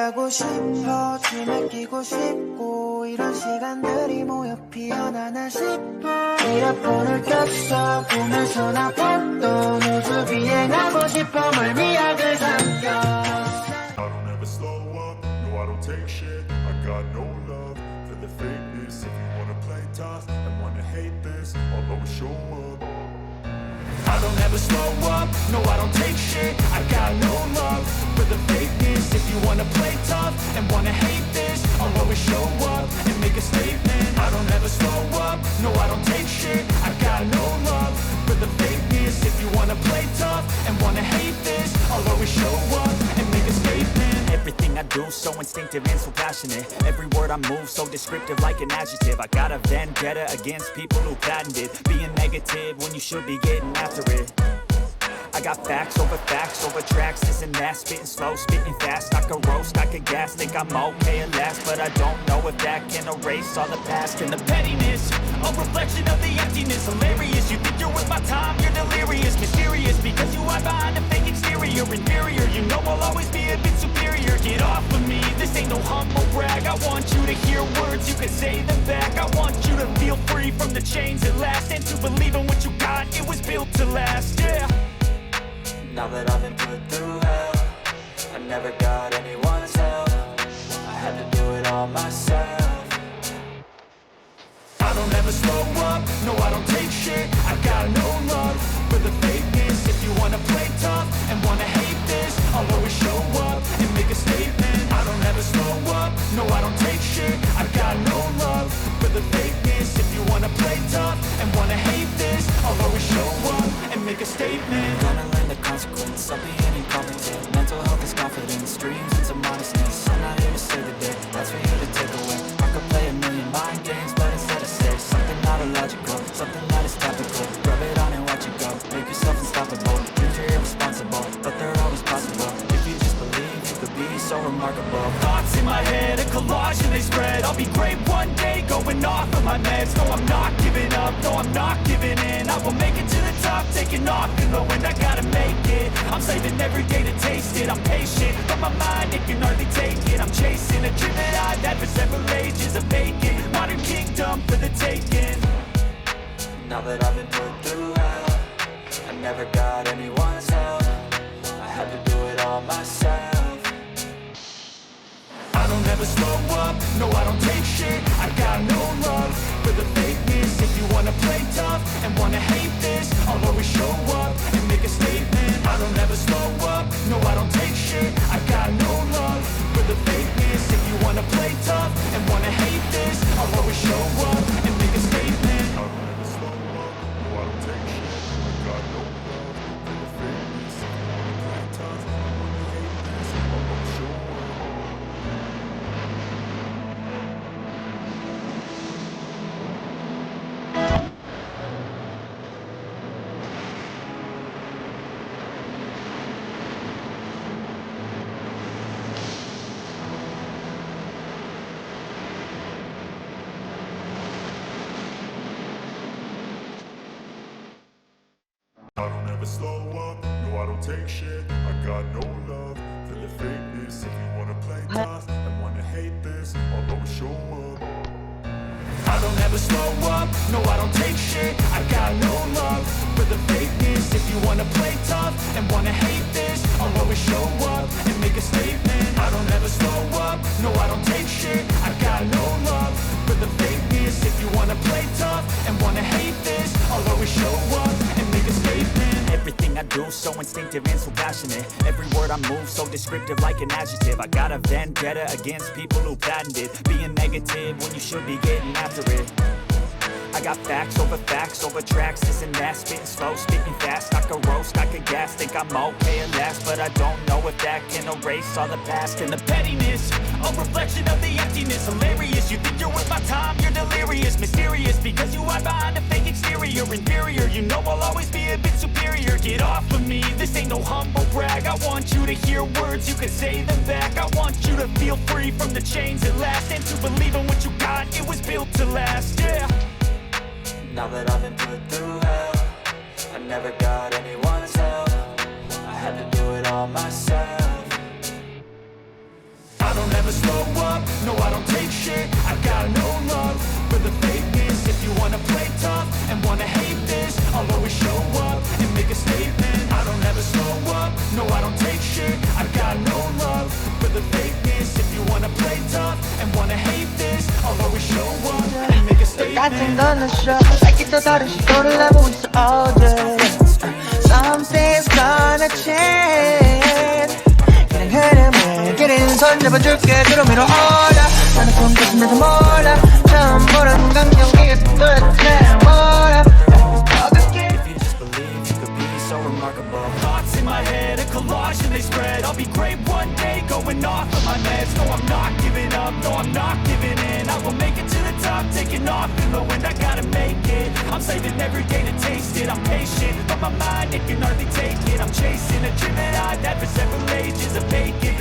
가고 싶어 춤에 끼고 싶고 이런 시간들이 모여 피어나나 싶어 이어폰을 꼈어 꿈에서 나 봤던 우주 비행하고 싶어 멀미약을 삼켜 I don't ever slow up, no I don't take shit. I got no love for the fakeness. If you wanna play tough and wanna hate this, I'll always show up. I don't ever slow up, no I don't take shit. I got no love for the fakeness. If you wanna play tough and wanna hate this, I'll always show up and make a statement. I don't ever slow up, no I don't take shit. I got no love for the fakeness. If you wanna play tough and wanna hate this, I'll always show up and make a statement. Everything I do so instinctive and so passionate. Every word I move so descriptive like an adjective. I got a vendetta against people who patented being negative when you should be getting after it. I got facts over tracks, this and that. Spitting slow, spitting fast. I could roast, I could gas. Think I'm okay at last, but I don't know if that can erase all the past. And the pettiness, a reflection of the emptiness. Hilarious, you think you're worth my time, you're delirious. Mysterious, because you hide behind a fake exterior. Inferior, you know I'll always be a bit superior. Get off of me, this ain't no humble brag. I want you to hear words, you can say them back. I want you to feel free from the chains at last, and to believe in what you got, it was built to last, yeah. Now that I've been put through hell, I never got anyone's help. I had to do it all myself. I don't ever slow up, no I don't take shit. I got no love for the fakeness. If you wanna play tough and wanna hate this, I'll always show up and make a statement. I don't ever slow up, no I don't take shit. I got no love for the fakeness. If you wanna play tough and wanna hate this, I'll always show up and make a statement. Gonna learn the consequence of being incompetent. Mental health is confidence, dreams and some modestness. I'm not here to save the day, that's for you to take away. I could play a million mind games, but instead I say something not illogical, something that is topical. Rub it on and watch it go, make yourself unstoppable. Dreams are irresponsible, but they're always possible. If you just believe, you could be so remarkable. Thoughts in my head, a collage and they spread. I'll be great one day, going off of my meds. No, I'm not giving up, no, I'm not giving in. I will make it to the top, taking off in the wind. I gotta make it, I'm saving every day to taste it. I'm patient, but my mind, it can hardly take it. I'm chasing a dream that I've had for several ages. A vacant, modern kingdom for the taking. Now that I've been put through hell, I never got anyone's help. I had to do it all myself. I don't ever slow up, no I don't take shit. I got no love for the fakeness. If you wanna play tough and wanna hate this, I'll always show up and make a statement. I don't ever slow up, no I don't take shit. I got no love for the fakeness. If you wanna play tough and wanna hate this, I'll always show up and make a statement. I don't ever slow up, no I don't take shit. I got no love for the fakeness. If you wanna play tough and wanna hate this, I'll always show up. I don't ever slow up, no I don't take shit. I got no love for the fakeness. If you wanna play tough and wanna hate this, I'll always show up. I don't ever slow up, no I don't take shit. I got no love for the fakeness. If you wanna play tough and wanna hate this, I'll always show up and make a statement. I don't ever slow up, no I don't take shit. I got no love for the fakeness. If you wanna play tough and wanna hate this, I'll always show up and make a statement. Everything I do so instinctive and so passionate. Every word I move so descriptive like an adjective. I got a vendetta against people who patented being negative when you should be getting after it. I got facts over tracks, this and that. Spitting slow, spitting fast. I could roast, I could gas. Think I'm okay at last, but I don't know if that can erase all the past. And the pettiness, a reflection of the emptiness. Hilarious, you think you're worth my time, you're delirious. Mysterious, because you hide behind a fake exterior. Inferior, you know I'll always be a bit superior. Get off of me, this ain't no humble brag. I want you to hear words, you can say them back. I want you to feel free from the chains at last, and to believe in what you got, it was built to last, yeah. Now that I've been put through hell, I never got anyone's help. I had to do it all myself. I I don't ever slow up, no I don't take shit. I got no love for the fakeness. If you wanna play tough and wanna hate this, I'll always show up and make a statement. I don't ever slow up, no I don't take shit. I got no love for the fakeness. If you wanna play tough and wanna hate this, I'll always show up and make a statement. 같은 건 난 싫어. 새끼 또 다른 시도를 해보고 있어 all day. Something's gonna change. 그냥 흐름에 길은 손 잡아줄게. 그럼 위로 올라. 나는 꿈꿨음에도 몰라. 처음 보는 감정이 도대체 뭐야. If you just believe, you could be so remarkable. Thoughts in my head, a collage and they spread. I'll be great one day, going off of my meds. No, I'm not giving up, no, I'm not giving in. I will make it to the top, taking off in the wind. I gotta make it, I'm saving every day to taste it. I'm patient, but my mind, it can hardly take it. I'm chasing a dream that I've had for several ages of vacant.